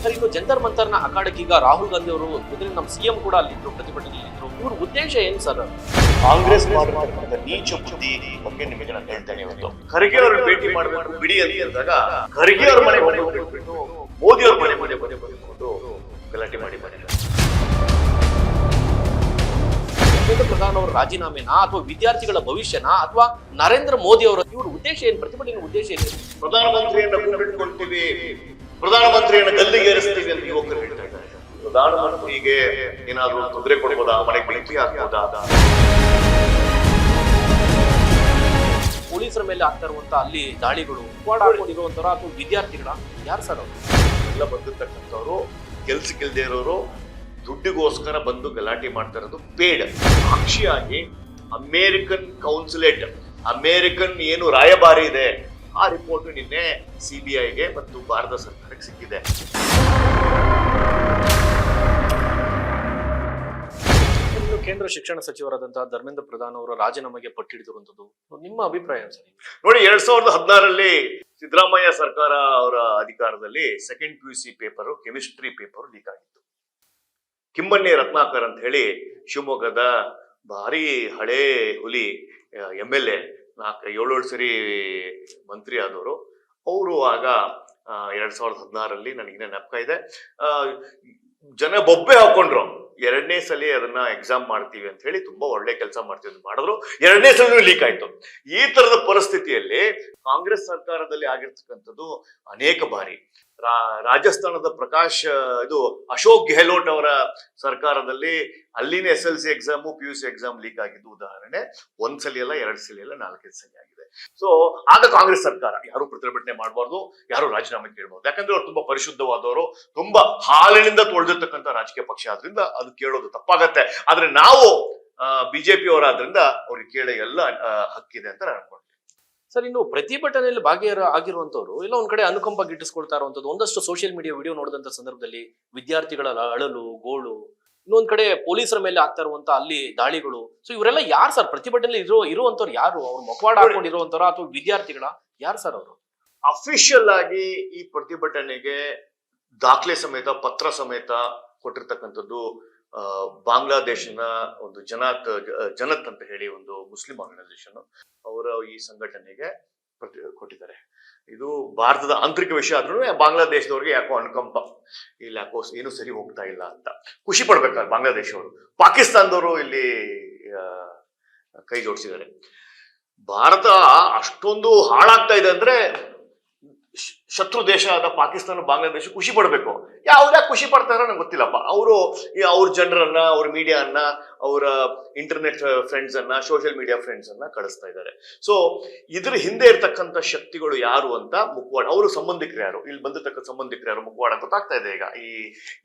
Sir, ಇನ್ನು ಜಂತರ್ ಮಂತರ್ನ ಅಖಾಡಕ್ಕೆ ಈಗ ರಾಹುಲ್ ಗಾಂಧಿ ಅವರು ಜೊತೆಗೆ ನಮ್ಮ ಸಿಎಂ ಕೂಡ ಅಲ್ಲಿದ್ರು, ಪ್ರತಿಭಟನೆಯಲ್ಲಿ ಇದ್ರು. ಇವ್ರ ಉದ್ದೇಶ ಏನ್ ಸರ್? ಕಾಂಗ್ರೆಸ್ ಮಾಡಿರ್ತಕ್ಕಂಥ ನೀಚ ಬುದ್ಧಿ ಬಗ್ಗೆ ನಿಮಗೆ ನಾನು ಹೇಳ್ತೇನೆ. ಇವತ್ತು ಖರ್ಗೆ ಅವರು ಭೇಟಿ ಮಾಡಬೇಕು ಬಿಡಿ ಅಂತ ಹೇಳಿದಾಗ ಖರ್ಗೆ ಅವ್ರ ಮನೆ ಬಿಟ್ಟು ಮೋದಿ ಅವ್ರ ಮನೆ ಬಂದುಕೊಂಡು ಗಲಾಟೆ ಮಾಡಿದ್ದಾರೆ. ಪ್ರಧಾನಿ ಅವರ ರಾಜೀನಾಮೆನಾ ಅಥವಾ ವಿದ್ಯಾರ್ಥಿಗಳ ಭವಿಷ್ಯನಾ ಅಥವಾ ನರೇಂದ್ರ ಮೋದಿ ಅವರ ಇವ್ರ ಉದ್ದೇಶ ಏನು? ಪ್ರತಿಭಟನೆ ಉದ್ದೇಶ ಏನು? ಪ್ರಧಾನಮಂತ್ರಿಯನ್ನ ಕೂಡಿಟ್ಕೊಳ್ತೀವಿ, ಪ್ರಧಾನಮಂತ್ರಿಯನ್ನ ಗಲ್ಲಿಗೇರಿಸ್ತೀವಿ ಅಂತ ಯುವಕರು ಹೇಳ್ತಾ ಇದ್ದಾರೆ. ಪ್ರಧಾನಮಂತ್ರಿಗೆ ಏನಾದ್ರೂ ತೊಂದರೆ ಕೊಡ್ಬೋದಾ? ಮನೆಗೆ ಬೆಂಕಿ ಹಾಕ್ಬೋದಾ? ಪೊಲೀಸರ ಮೇಲೆ ಆಗ್ತಾ ಇರುವಂತ ಅಲ್ಲಿ ದಾಳಿಗಳು ಸ್ಕ್ವಾಡ್ ಹಾಕೊಂಡಿರುವಂತವ್ರ ಅಥವಾ ವಿದ್ಯಾರ್ಥಿಗಳ ಯಾರು ಸರ್ ಅವರು? ಎಲ್ಲ ಬಂದಿರ್ತಕ್ಕಂಥವ್ರು ಕೆಲ್ಸಕ್ಕಿಲ್ದೇ ಇರೋರು ದುಡ್ಡಿಗೋಸ್ಕರ ಬಂದು ಗಲಾಟೆ ಮಾಡ್ತಾ ಇರೋದು ಪೇಡ್. ಸಾಕ್ಷಿಯಾಗಿ ಅಮೇರಿಕನ್ ಕೌನ್ಸುಲೇಟ್, ಅಮೇರಿಕನ್ ಏನು ರಾಯಭಾರಿ ಇದೆ, ಆ ರಿಪೋರ್ಟ್ ನಿನ್ನೆ ಸಿಬಿಐಗೆ ಮತ್ತು ಭಾರತ ಸರ್ಕಾರಕ್ಕೆ ಸಿಕ್ಕಿದೆ. ಕೇಂದ್ರ ಶಿಕ್ಷಣ ಸಚಿವರಾದಂತಹ ಧರ್ಮೇಂದ್ರ ಪ್ರಧಾನ್ ಅವರ ರಾಜೀನಾಮೆಗೆ ಪಟ್ಟಿಡಿದಿರುವಂತದ್ದು ನಿಮ್ಮ ಅಭಿಪ್ರಾಯ ಸರ್? ನೋಡಿ, 2016ರಲ್ಲಿ ಸಿದ್ದರಾಮಯ್ಯ ಸರ್ಕಾರ ಅವರ ಅಧಿಕಾರದಲ್ಲಿ second PUC paper, chemistry paper leak ಆಗಿತ್ತು. ಕಿಮ್ಮಣ್ಣೆ ರತ್ನಾಕರ್ ಅಂತ ಹೇಳಿ ಶಿವಮೊಗ್ಗದ ಭಾರಿ ಹಳೇ ಹುಲಿ MLA, 7 ಸರಿ ಮಂತ್ರಿ ಆದವರು. ಅವರು ಆಗ 2016ರಲ್ಲಿ ನನಗೆ ನೆನಪ ಇದೆ, ಜನ ಬೊಬ್ಬೆ ಹಾಕೊಂಡ್ರು. 2ನೇ ಸಲ ಅದನ್ನ ಎಕ್ಸಾಮ್ ಮಾಡ್ತೀವಿ ಅಂತ ಹೇಳಿ ತುಂಬಾ ಒಳ್ಳೆ ಕೆಲಸ ಮಾಡ್ತೀವಿ ಅಂತ ಮಾಡಿದ್ರು. 2ನೇ ಸಲ ಲೀಕ್ ಆಯ್ತು. ಈ ತರದ ಪರಿಸ್ಥಿತಿಯಲ್ಲಿ ಕಾಂಗ್ರೆಸ್ ಸರ್ಕಾರದಲ್ಲಿ ಆಗಿರ್ತಕ್ಕಂಥದ್ದು ಅನೇಕ ಬಾರಿ. ರಾಜಸ್ಥಾನದ ಅಶೋಕ್ ಗೆಹ್ಲೋಟ್ ಅವರ ಸರ್ಕಾರದಲ್ಲಿ ಅಲ್ಲಿನ SLC exam PUC exam leak ಆಗಿದ್ದು ಉದಾಹರಣೆ 1 ಸಲ ಅಲ್ಲ, 2 ಸಲ ಅಲ್ಲ, 4 ಸಲ ಆಗಿದೆ. ಸೊ ಆಗ ಕಾಂಗ್ರೆಸ್ ಸರ್ಕಾರ ಯಾರು ಪ್ರತಿಭಟನೆ ಮಾಡಬಾರ್ದು, ಯಾರು ರಾಜೀನಾಮೆ ಕೇಳಬಹುದು. ಯಾಕಂದ್ರೆ ಅವ್ರು ತುಂಬಾ ಪರಿಶುದ್ಧವಾದವರು, ತುಂಬಾ ಹಾಲಿನಿಂದ ತೊಳೆದಿರ್ತಕ್ಕಂಥ ರಾಜಕೀಯ ಪಕ್ಷ ಆದ್ರಿಂದ ಅದು ಕೇಳೋದು ತಪ್ಪಾಗತ್ತೆ. ಆದ್ರೆ ನಾವು BJP ಅವರಾದ್ರಿಂದ ಅವ್ರಿಗೆ ಕೇಳೋ ಎಲ್ಲ ಹಕ್ಕಿದೆ ಅಂತ ನಾನು ಅನ್ಕೊಂಡೆ. ಸರ್, ಇನ್ನು ಪ್ರತಿಭಟನೆಯಲ್ಲಿ ಆಗಿರುವಂತವ್ರು ಇಲ್ಲ ಒಂದ್ ಕಡೆ ಅನುಕಂಪ ಗಿಟ್ಟಿಸ್ಕೊಳ್ತಾ ಇರುವಂತದ್ದು ಒಂದಷ್ಟು ಸೋಷಿಯಲ್ ಮೀಡಿಯಾ ವಿಡಿಯೋ ನೋಡಿದಂತ ಸಂದರ್ಭದಲ್ಲಿ ವಿದ್ಯಾರ್ಥಿಗಳ ಅಳಲು, ಗೋಳು, ಇನ್ನೊಂದ್ ಕಡೆ ಪೊಲೀಸರ ಮೇಲೆ ಆಗ್ತಾ ಇರುವಂತ ಅಲ್ಲಿ ದಾಳಿಗಳು. ಸೊ ಇವರೆಲ್ಲ ಯಾರು ಸರ್? ಪ್ರತಿಭಟನೆ ಇರುವಂತವ್ರು ಯಾರು? ಅವ್ರು ಮುಖವಾಡ ಹಾಕೊಂಡಿರುವಂತವ್ರ ಅಥವಾ ವಿದ್ಯಾರ್ಥಿಗಳ ಯಾರು ಸರ್ ಅವರು? ಅಫಿಷಿಯಲ್ ಆಗಿ ಈ ಪ್ರತಿಭಟನೆಗೆ ದಾಖಲೆ ಸಮೇತ, ಪತ್ರ ಸಮೇತ ಕೊಟ್ಟಿರ್ತಕ್ಕಂಥದ್ದು ಬಾಂಗ್ಲಾದೇಶನ ಒಂದು ಜನತ್ ಅಂತ ಹೇಳಿ ಒಂದು ಮುಸ್ಲಿಂ ಆರ್ಗನೈಸೇಷನ್, ಅವರ ಈ ಸಂಘಟನೆಗೆ ಕೊಟ್ಟಿದ್ದಾರೆ. ಇದು ಭಾರತದ ಆಂತರಿಕ ವಿಷಯ ಆದ್ರೂ ಬಾಂಗ್ಲಾದೇಶದವ್ರಿಗೆ ಯಾಕೋ ಅನುಕಂಪ, ಇಲ್ಲಿ ಯಾಕೋ ಏನು ಸರಿ ಹೋಗ್ತಾ ಇಲ್ಲ ಅಂತ ಖುಷಿ ಪಡ್ಬೇಕಾದ್ರೆ ಬಾಂಗ್ಲಾದೇಶವರು. ಪಾಕಿಸ್ತಾನದವರು ಇಲ್ಲಿ ಕೈ ಜೋಡಿಸಿದ್ದಾರೆ. ಭಾರತ ಅಷ್ಟೊಂದು ಹಾಳಾಗ್ತಾ ಇದೆ ಅಂದ್ರೆ ಶತ್ರು ದೇಶ ಆದ ಪಾಕಿಸ್ತಾನ, ಬಾಂಗ್ಲಾದೇಶ ಖುಷಿ ಪಡ್ಬೇಕು. ಯಾವ್ದ್ಯಾಕೆ ಖುಷಿ ಪಡ್ತಾರ ನಂಗೆ ಗೊತ್ತಿಲ್ಲಪ್ಪ. ಅವ್ರ ಜನರನ್ನ, ಅವ್ರ ಮೀಡಿಯಾನ್ನ, ಅವರ ಇಂಟರ್ನೆಟ್ ಫ್ರೆಂಡ್ಸ್ ಅನ್ನ, ಸೋಷಿಯಲ್ ಮೀಡಿಯಾ ಫ್ರೆಂಡ್ಸ್ ಅನ್ನ ಕಳಿಸ್ತಾ ಇದ್ದಾರೆ. ಸೊ ಇದ್ರ ಹಿಂದೆ ಇರ್ತಕ್ಕಂಥ ಶಕ್ತಿಗಳು ಯಾರು ಅಂತ ಮುಖವಾಡ, ಅವರು ಸಂಬಂಧಿಕರು ಯಾರು, ಇಲ್ಲಿ ಬಂದಿರ್ತಕ್ಕಂಥ ಸಂಬಂಧಿಕರು ಯಾರು, ಮುಖವಾಡ ಗೊತ್ತಾಗ್ತಾ ಇದೆ. ಈಗ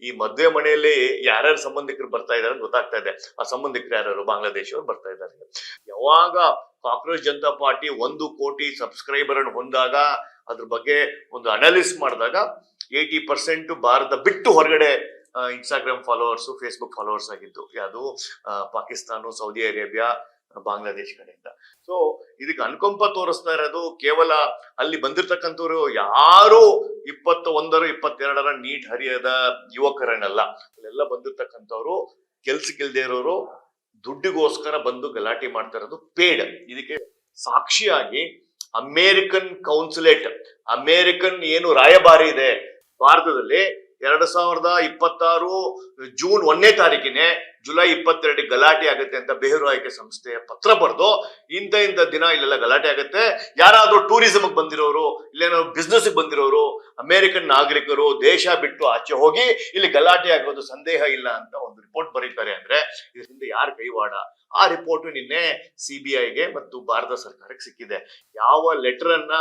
ಈ ಮದುವೆ ಮನೆಯಲ್ಲಿ ಯಾರ್ಯಾರು ಸಂಬಂಧಿಕರು ಬರ್ತಾ ಇದಾರೆ ಅಂತ ಗೊತ್ತಾಗ್ತಾ ಇದೆ. ಆ ಸಂಬಂಧಿಕರು ಯಾರು? ಬಾಂಗ್ಲಾದೇಶವ್ರು ಬರ್ತಾ ಇದ್ದಾರೆ. ಯಾವಾಗ ಕಾಕ್ರೋಚ್ ಜನತಾ ಪಾರ್ಟಿ 1 ಕೋಟಿ ಸಬ್ಸ್ಕ್ರೈಬರ್ ಅನ್ನು ಹೊಂದಾಗ ಅದ್ರ ಬಗ್ಗೆ ಒಂದು ಅನಾಲಿಸ್ ಮಾಡಿದಾಗ 80% ಭಾರತ ಬಿಟ್ಟು ಹೊರಗಡೆ ಇನ್ಸ್ಟಾಗ್ರಾಮ್ ಫಾಲೋವರ್ಸ್, ಫೇಸ್ಬುಕ್ ಫಾಲೋವರ್ಸ್ ಆಗಿದ್ದು ಯಾವುದು ಪಾಕಿಸ್ತಾನ, ಸೌದಿ ಅರೇಬಿಯಾ, ಬಾಂಗ್ಲಾದೇಶ್ ಕಡೆಯಿಂದ. ಸೊ ಇದಕ್ಕೆ ಅನುಕಂಪ ತೋರಿಸ್ತಾ ಇರೋದು ಕೇವಲ ಅಲ್ಲಿ ಬಂದಿರ್ತಕ್ಕಂಥವ್ರು ಯಾರು 21, 22 ನೀಟ್ ಹರಿಯದ ಯುವಕರನ್ನೆಲ್ಲ, ಅಲ್ಲೆಲ್ಲ ಬಂದಿರ್ತಕ್ಕಂಥವ್ರು ಕೆಲ್ಸಕ್ಕಿಲ್ದೇ ಇರೋರು ದುಡ್ಡಿಗೋಸ್ಕರ ಬಂದು ಗಲಾಟೆ ಮಾಡ್ತಾ ಇರೋದು ಪೇಡ್. ಇದಕ್ಕೆ ಸಾಕ್ಷಿಯಾಗಿ ಅಮೇರಿಕನ್ ಕೌನ್ಸುಲೇಟ್, ಅಮೇರಿಕನ್ ಏನು ರಾಯಭಾರಿ ಇದೆ ಭಾರತದಲ್ಲಿ, 2026 ಜೂನ್ 1ನೇ ತಾರೀಕಿನೇ ಜುಲೈ 22 ಗಲಾಟೆ ಆಗುತ್ತೆ ಅಂತ ಬೆಹರು ಆಯ್ಕೆ ಸಂಸ್ಥೆಯ ಪತ್ರ ಬರೆದು ಇಂಥ ದಿನ ಇಲ್ಲೆಲ್ಲ ಗಲಾಟೆ ಆಗುತ್ತೆ, ಯಾರಾದ್ರೂ ಟೂರಿಸಂ ಬಂದಿರೋರು, ಇಲ್ಲೇನೋ ಬಿಸ್ನೆಸ್ ಬಂದಿರೋರು ಅಮೇರಿಕನ್ ನಾಗರಿಕರು ದೇಶ ಬಿಟ್ಟು ಆಚೆ ಹೋಗಿ ಇಲ್ಲಿ ಗಲಾಟೆ ಆಗೋದು ಸಂದೇಹ ಇಲ್ಲ ಅಂತ ಒಂದು ರಿಪೋರ್ಟ್ ಬರೀತಾರೆ ಅಂದ್ರೆ ಇದರಿಂದ ಯಾರ ಕೈವಾಡ? ಆ ರಿಪೋರ್ಟ್ ನಿನ್ನೆ CBIಗೆ ಮತ್ತು ಭಾರತ ಸರ್ಕಾರಕ್ಕೆ ಸಿಕ್ಕಿದೆ. ಯಾವ ಲೆಟರ್ ಅನ್ನ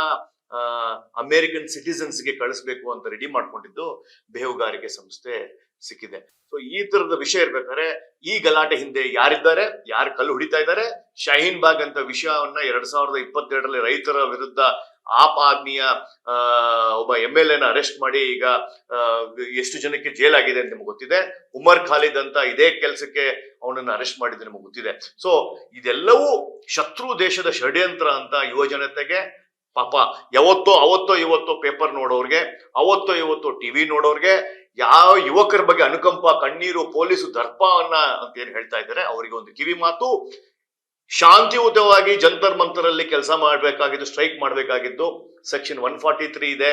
ಅಮೇರಿಕನ್ ಸಿಟಿಸನ್ಸ್ಗೆ ಕಳಿಸ್ಬೇಕು ಅಂತ ರೆಡಿ ಮಾಡ್ಕೊಂಡಿದ್ದು ಬೇಹುಗಾರಿಕೆ ಸಂಸ್ಥೆ ಸಿಕ್ಕಿದೆ. ಸೊ ಈ ತರದ ವಿಷಯ ಇರ್ಬೇಕಾದ್ರೆ ಈ ಗಲಾಟೆ ಹಿಂದೆ ಯಾರಿದ್ದಾರೆ, ಯಾರು ಕಲ್ಲು ಹೊಡಿತಾ ಇದ್ದಾರೆ? ಶಾಹೀನ್ ಬಾಗ್ ಅಂತ ವಿಷಯವನ್ನ 2022ರಲ್ಲಿ ರೈತರ ವಿರುದ್ಧ ಆಪ್ ಆದ್ಮಿಯ ಒಬ್ಬ MLAನ ಅರೆಸ್ಟ್ ಮಾಡಿ ಈಗ ಎಷ್ಟು ಜನಕ್ಕೆ ಜೈಲ್ ಆಗಿದೆ ಅಂತ ನಿಮ್ಗೆ ಗೊತ್ತಿದೆ. ಉಮರ್ ಖಾಲಿದ್ ಅಂತ ಇದೇ ಕೆಲಸಕ್ಕೆ ಅವನನ್ನ ಅರೆಸ್ಟ್ ಮಾಡಿದ್ರೆ ನಿಮ್ಗೆ ಗೊತ್ತಿದೆ. ಸೊ ಇದೆಲ್ಲವೂ ಶತ್ರು ದೇಶದ ಷಡ್ಯಂತ್ರ ಅಂತ ಯುವ ಜನತೆಗೆ ಪಾಪ ಯಾವತ್ತೋ ಇವತ್ತೋ ಪೇಪರ್ ನೋಡೋರ್ಗೆ, ಅವತ್ತೋ ಇವತ್ತೋ TV ನೋಡೋರ್ಗೆ ಯಾವ ಯುವಕರ ಬಗ್ಗೆ ಅನುಕಂಪ, ಕಣ್ಣೀರು, ಪೊಲೀಸು ದರ್ಪವನ್ನ ಅಂತ ಏನ್ ಹೇಳ್ತಾ ಇದ್ದಾರೆ, ಅವರಿಗೆ ಒಂದು ಕಿವಿ ಮಾತು. ಶಾಂತಿಯುತವಾಗಿ ಜಂತರ್ ಮಂತರಲ್ಲಿ ಕೆಲಸ ಮಾಡಬೇಕಾಗಿದ್ದು, ಸ್ಟ್ರೈಕ್ ಮಾಡಬೇಕಾಗಿದ್ದು. ಸೆಕ್ಷನ್ 143 ಇದೆ,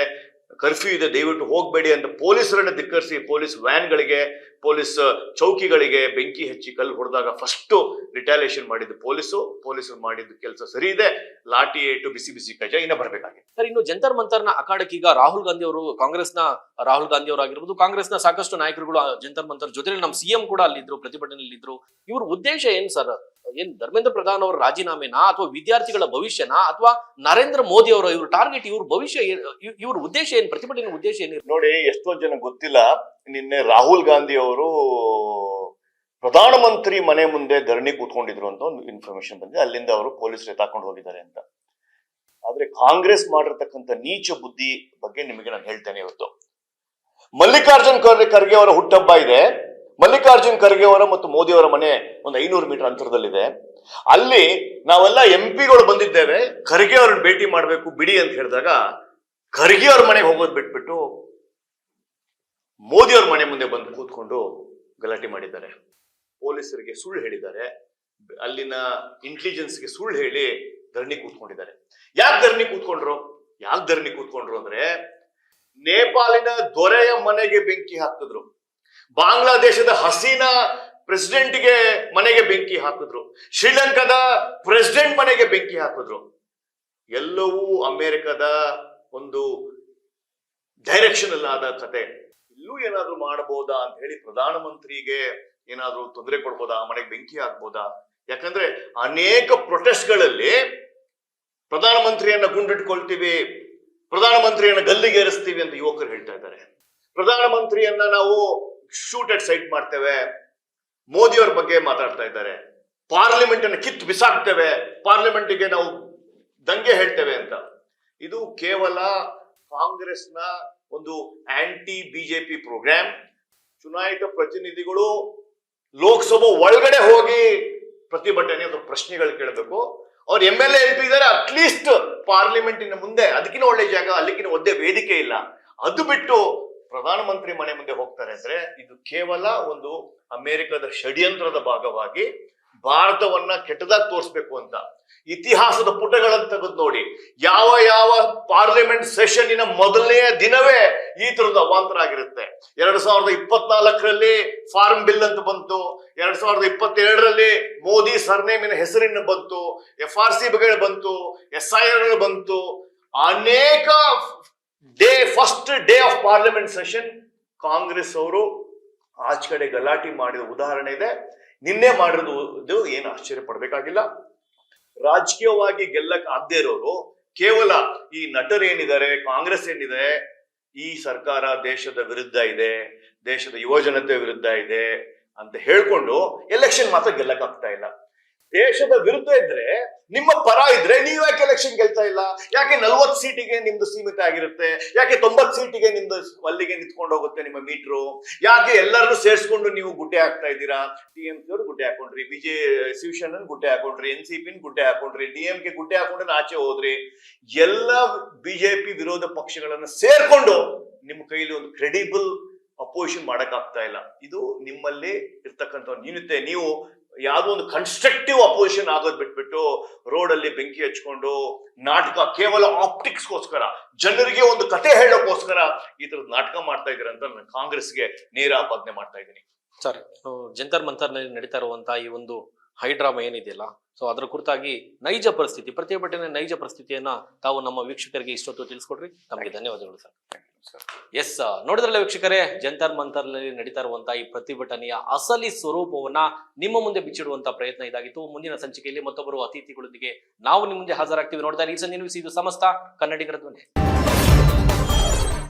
ಕರ್ಫ್ಯೂ ಇದೆ, ದಯವಿಟ್ಟು ಹೋಗ್ಬೇಡಿ ಅಂತ ಪೊಲೀಸರನ್ನ ಧಿಕ್ಕರಿಸಿ ಪೊಲೀಸ್ ವ್ಯಾನ್ಗಳಿಗೆ, ಪೊಲೀಸ್ ಚೌಕಿಗಳಿಗೆ ಬೆಂಕಿ ಹಚ್ಚಿ ಕಲ್ಲು ಹೊಡೆದಾಗ ಫಸ್ಟ್ ರಿಟಾಲಿಯೇಷನ್ ಮಾಡಿದ್ದು ಪೊಲೀಸರು ಮಾಡಿದ್ದು ಕೆಲಸ ಸರಿ ಇದೆ. ಲಾಠಿ ಏಟು, ಬಿಸಿ ಬಿಸಿ ಕಜ ಇನ್ನ ಬರಬೇಕಾಗಿದೆ. ಸರ್, ಇನ್ನು ಜಂತರ್ ಮಂತರ್ನ ಅಖಾಡಕ್ಕೆ ಈಗ ರಾಹುಲ್ ಗಾಂಧಿ ಅವರು, ಕಾಂಗ್ರೆಸ್ನ ರಾಹುಲ್ ಗಾಂಧಿ ಅವರಾಗಿರ್ಬೋದು, ಕಾಂಗ್ರೆಸ್ನ ಸಾಕಷ್ಟು ನಾಯಕರುಗಳು ಜಂತರ್ ಮಂತರ್ ಜೊತೆಲಿ ನಮ್ಮ ಸಿಎಂ ಕೂಡ ಅಲ್ಲಿದ್ರು, ಪ್ರತಿಭಟನೆಯಲ್ಲಿ ಇದ್ರು. ಇವ್ರ ಉದ್ದೇಶ ಏನ್ ಸರ್? ಏನ್ ಧರ್ಮೇಂದ್ರ ಪ್ರಧಾನ್ ಅವರ ರಾಜೀನಾಮೆನಾ, ಅಥವಾ ವಿದ್ಯಾರ್ಥಿಗಳ ಭವಿಷ್ಯನಾ, ಅಥವಾ ನರೇಂದ್ರ ಮೋದಿ ಅವರ ಇವ್ರ ಟಾರ್ಗೆಟ್, ಇವ್ರ ಭವಿಷ್ಯ, ಇವ್ರ ಉದ್ದೇಶ ಏನ್? ಪ್ರತಿಭಟನೆ ಉದ್ದೇಶ ಏನಿದೆ ನೋಡಿ. ಎಷ್ಟೊಂದು ಜನ ಗೊತ್ತಿಲ್ಲ. ನಿನ್ನೆ ರಾಹುಲ್ ಗಾಂಧಿ ಅವರು ಪ್ರಧಾನಮಂತ್ರಿ ಮನೆ ಮುಂದೆ ಧರಣಿ ಕೂತ್ಕೊಂಡಿದ್ರು ಅಂತ ಒಂದು ಇನ್ಫಾರ್ಮೇಶನ್ ಬಂದಿದೆ. ಅಲ್ಲಿಂದ ಅವರು ಪೊಲೀಸರು ಎತ್ತಾಕೊಂಡು ಹೋಗಿದ್ದಾರೆ ಅಂತ. ಆದ್ರೆ ಕಾಂಗ್ರೆಸ್ ಮಾಡಿರ್ತಕ್ಕಂಥ ನೀಚ ಬುದ್ಧಿ ಬಗ್ಗೆ ನಿಮಗೆ ನಾನು ಹೇಳ್ತೇನೆ ಇವತ್ತು. ಮಲ್ಲಿಕಾರ್ಜುನ್ ಖರ್ಗೆ ಅವರ ಹುಟ್ಟಹಬ್ಬ ಇದೆ. ಮಲ್ಲಿಕಾರ್ಜುನ್ ಖರ್ಗೆ ಅವರ ಮತ್ತು ಮೋದಿ ಅವರ ಮನೆ ಒಂದು 500 ಮೀಟರ್ ಅಂತರದಲ್ಲಿದೆ. ಅಲ್ಲಿ ನಾವೆಲ್ಲ ಎಂಪಿಗಳು ಬಂದಿದ್ದೇವೆ, ಖರ್ಗೆ ಅವ್ರನ್ನ ಭೇಟಿ ಮಾಡ್ಬೇಕು ಬಿಡಿ ಅಂತ ಹೇಳಿದಾಗ ಖರ್ಗೆ ಅವ್ರ ಮನೆಗೆ ಹೋಗೋದು ಬಿಟ್ಬಿಟ್ಟು ಮೋದಿ ಅವ್ರ ಮನೆ ಮುಂದೆ ಬಂದು ಕೂತ್ಕೊಂಡು ಗಲಾಟೆ ಮಾಡಿದ್ದಾರೆ. ಪೊಲೀಸರಿಗೆ ಸುಳ್ಳು ಹೇಳಿದ್ದಾರೆ, ಅಲ್ಲಿನ ಇಂಟೆಲಿಜೆನ್ಸ್ಗೆ ಸುಳ್ಳು ಹೇಳಿ ಧರಣಿ ಕೂತ್ಕೊಂಡಿದ್ದಾರೆ. ಯಾಕೆ ಧರಣಿ ಕೂತ್ಕೊಂಡ್ರು ಅಂದ್ರೆ, ನೇಪಾಳಿನ ದೊರೆಯ ಮನೆಗೆ ಬೆಂಕಿ ಹಾಕಿದ್ರು, ಬಾಂಗ್ಲಾದೇಶದ ಹಸೀನಾ ಪ್ರೆಸಿಡೆಂಟ್ಗೆ ಮನೆಗೆ ಬೆಂಕಿ ಹಾಕಿದ್ರು, ಶ್ರೀಲಂಕಾದ ಪ್ರೆಸಿಡೆಂಟ್ ಮನೆಗೆ ಬೆಂಕಿ ಹಾಕಿದ್ರು. ಎಲ್ಲವೂ ಅಮೆರಿಕದ ಒಂದು ಡೈರೆಕ್ಷನ್ ಅಲ್ಲಾದ ಕತೆ. ಇಲ್ಲೂ ಏನಾದ್ರು ಮಾಡಬಹುದಾ ಅಂತ ಹೇಳಿ ಪ್ರಧಾನಮಂತ್ರಿಗೆ ಏನಾದ್ರು ತೊಂದರೆ ಕೊಡ್ಬೋದಾ, ಮನೆಗೆ ಬೆಂಕಿ ಹಾಕ್ಬೋದಾ? ಯಾಕಂದ್ರೆ ಅನೇಕ ಪ್ರೊಟೆಸ್ಟ್ಗಳಲ್ಲಿ ಪ್ರಧಾನಮಂತ್ರಿಯನ್ನ ಗುಂಡಿಟ್ಕೊಳ್ತೀವಿ, ಪ್ರಧಾನಮಂತ್ರಿಯನ್ನ ಗಲ್ಲಿಗೇರಿಸ್ತೀವಿ ಅಂತ ಯುವಕರು ಹೇಳ್ತಾ ಇದ್ದಾರೆ. ಪ್ರಧಾನಮಂತ್ರಿಯನ್ನ ನಾವು ಶೂಟ್ ಅಟ್ ಸೈಟ್ ಮಾಡ್ತೇವೆ, ಮೋದಿ ಅವ್ರ ಬಗ್ಗೆ ಮಾತಾಡ್ತಾ ಇದ್ದಾರೆ. ಪಾರ್ಲಿಮೆಂಟ್ ಅನ್ನು ಕಿತ್ತು ಬಿಸಾಕ್ತೇವೆ, ಪಾರ್ಲಿಮೆಂಟ್ಗೆ ನಾವು ದಂಗೆ ಹೇಳ್ತೇವೆ ಅಂತ. ಇದು ಕೇವಲ ಕಾಂಗ್ರೆಸ್ನ ಒಂದು ಆಂಟಿ ಬಿಜೆಪಿ ಪ್ರೋಗ್ರಾಮ್. ಚುನಾಯಿತ ಪ್ರತಿನಿಧಿಗಳು ಲೋಕಸಭಾ ಒಳಗಡೆ ಹೋಗಿ ಪ್ರತಿಭಟನೆ ಅಥವಾ ಪ್ರಶ್ನೆಗಳು ಕೇಳಬೇಕು. ಅವ್ರು MLA MP ಇದ್ದಾರೆ, ಅಟ್ಲೀಸ್ಟ್ ಪಾರ್ಲಿಮೆಂಟಿನ ಮುಂದೆ ಅದಕ್ಕಿಂತ ಒಳ್ಳೆ ಜಾಗ, ಅಲ್ಲಿಗಿನ ಒದ್ದೆ ವೇದಿಕೆ ಇಲ್ಲ. ಅದು ಬಿಟ್ಟು ಪ್ರಧಾನಮಂತ್ರಿ ಮನೆ ಮುಂದೆ ಹೋಗ್ತಾರೆ ಅಂದ್ರೆ ಇದು ಕೇವಲ ಒಂದು ಅಮೆರಿಕದ ಷಡ್ಯಂತ್ರದ ಭಾಗವಾಗಿ ಭಾರತವನ್ನ ಕೆಟ್ಟದಾಗಿ ತೋರಿಸ್ಬೇಕು ಅಂತ. ಇತಿಹಾಸದ ಪುಟಗಳನ್ನು ತೆಗೆದು ನೋಡಿ, ಯಾವ ಪಾರ್ಲಿಮೆಂಟ್ ಸೆಷನ್ನಿನ ಮೊದಲನೆಯ ದಿನವೇ ಈ ತರದ ಅವಾಂತರ ಆಗಿರುತ್ತೆ. 2024ರಲ್ಲಿ ಫಾರ್ಮ್ ಬಿಲ್ ಅಂತ ಬಂತು, 2022ರಲ್ಲಿ ಮೋದಿ ಸರ್ನೇಮಿನ ಹೆಸರಿನ ಬಂತು, FRC ಬಗ್ಗೆ ಬಂತು, SIR ಬಂತು. ಅನೇಕ first day of parliament session Congress ಅವರು ಆಚೆ ಕಡೆ ಗಲಾಟೆ ಮಾಡಿದ ಉದಾಹರಣೆ ಇದೆ. ನಿನ್ನೆ ಮಾಡಿರೋದು ಏನು ಆಶ್ಚರ್ಯ ಪಡ್ಬೇಕಾಗಿಲ್ಲ. ರಾಜಕೀಯವಾಗಿ ಗೆಲ್ಲಕ್ ಆಗದೆ ಇರೋರು ಕೇವಲ ಈ ನಟರೇನಿದ್ದಾರೆ, ಕಾಂಗ್ರೆಸ್ ಏನಿದೆ, ಈ ಸರ್ಕಾರ ದೇಶದ ವಿರುದ್ಧ ಇದೆ, ದೇಶದ ಯುವಜನತೆ ವಿರುದ್ಧ ಇದೆ ಅಂತ ಹೇಳ್ಕೊಂಡು ಎಲೆಕ್ಷನ್ ಮಾತ್ರ ಗೆಲ್ಲಕ್ ಆಗ್ತಾ ಇಲ್ಲ. ದೇಶದ ವಿರುದ್ಧ ಇದ್ರೆ, ನಿಮ್ಮ ಪರ ಇದ್ರೆ ನೀವ್ ಯಾಕೆ ಎಲೆಕ್ಷನ್ ಗೆಲ್ತಾ ಇಲ್ಲ? ಯಾಕೆ 40 ಸೀಟಿಗೆ ನಿಮ್ದು ಸೀಮಿತ ಆಗಿರುತ್ತೆ? ಯಾಕೆ 90 ಸೀಟಿಗೆ ನಿಮ್ದು ಅಲ್ಲಿಗೆ ನಿಂತ್ಕೊಂಡು ಹೋಗುತ್ತೆ ನಿಮ್ಮ ಮೀಟ್ರು? ಯಾಕೆ ಎಲ್ಲರನ್ನು ಸೇರಿಸ್ಕೊಂಡು ನೀವು ಗುಡ್ಡೆ ಹಾಕ್ತಾ ಇದ್ದೀರಾ? TMC ಅವ್ರು ಗುಡ್ಡೆ ಹಾಕೊಂಡ್ರಿ, ಶಿವಸೇನನ್ ಗುಡ್ಡೆ ಹಾಕೊಂಡ್ರಿ, NCP ಗುಡ್ಡೆ ಹಾಕೊಂಡ್ರಿ, DMK ಗುಡ್ಡೆ ಹಾಕೊಂಡ್ರೆ ಆಚೆ ಹೋದ್ರಿ. ಎಲ್ಲ ಬಿಜೆಪಿ ವಿರೋಧ ಪಕ್ಷಗಳನ್ನ ಸೇರ್ಕೊಂಡು ನಿಮ್ಮ ಕೈಲಿ ಒಂದು ಕ್ರೆಡಿಬಲ್ ಅಪೋಸಿಷನ್ ಮಾಡಕ್ ಆಗ್ತಾ ಇಲ್ಲ. ಇದು ನಿಮ್ಮಲ್ಲಿ ಇರ್ತಕ್ಕಂಥ ನ್ಯೂನತೆ. ನೀವು ಯಾವುದೋ ಒಂದು ಕನ್ಸ್ಟ್ರಕ್ಟಿವ್ ಅಪೋಸಿಷನ್ ಆಗೋದ್ ಬಿಟ್ಬಿಟ್ಟು ರೋಡ್ ಅಲ್ಲಿ ಬೆಂಕಿ ಹಚ್ಕೊಂಡು ನಾಟಕ, ಕೇವಲ ಆಪ್ಟಿಕ್ಸ್ಗೋಸ್ಕರ, ಜನರಿಗೆ ಒಂದು ಕತೆ ಹೇಳೋಕ್ಕೋಸ್ಕರ ಈ ತರದ ನಾಟಕ ಮಾಡ್ತಾ ಇದ್ದೀರಾ ಅಂತ ನಾನು ಕಾಂಗ್ರೆಸ್ಗೆ ನೇರ ಆಪಾದನೆ ಮಾಡ್ತಾ ಇದ್ದೀನಿ. ಸರ್, ಜಂತರ್ ಮಂತರ್ನಲ್ಲಿ ನಡೀತಾ ಇರುವಂತಹ ಈ ಒಂದು ಹೈಡ್ರಾಮಾ ಏನಿದೆಯಲ್ಲ, ಸೊ ಅದರ ಕುರಿತಾಗಿ ನೈಜ ಪರಿಸ್ಥಿತಿ, ಪ್ರತಿಭಟನೆ ನೈಜ ಪರಿಸ್ಥಿತಿಯನ್ನ ತಾವು ನಮ್ಮ ವೀಕ್ಷಕರಿಗೆ ಇಷ್ಟೊತ್ತು ತಿಳಿಸ್ಕೊಡ್ರಿ. ತಮಗೆ ಧನ್ಯವಾದಗಳು ಸರ್. ಎಸ್, ನೋಡಿದ್ರಲ್ಲ ವೀಕ್ಷಕರೇ, ಜಂತರ್ ಮಂತರ್ನಲ್ಲಿ ನಡೀತಾ ಇರುವಂತಹ ಈ ಪ್ರತಿಭಟನೆಯ ಅಸಲಿ ಸ್ವರೂಪವನ್ನ ನಿಮ್ಮ ಮುಂದೆ ಬಿಚ್ಚಿಡುವಂತ ಪ್ರಯತ್ನ ಇದಾಗಿತ್ತು. ಮುಂದಿನ ಸಂಚಿಕೆಯಲ್ಲಿ ಮತ್ತೊಬ್ಬರು ಅತಿಥಿಗಳೊಂದಿಗೆ ನಾವು ನಿಮ್ಮ ಮುಂದೆ ಹಾಜರಾಗ್ತೀವಿ. ನೋಡ್ತಾ ಇರಿ, ಇದು ಸಮಸ್ತ ಕನ್ನಡಿಗರ ಧ್ವನಿ.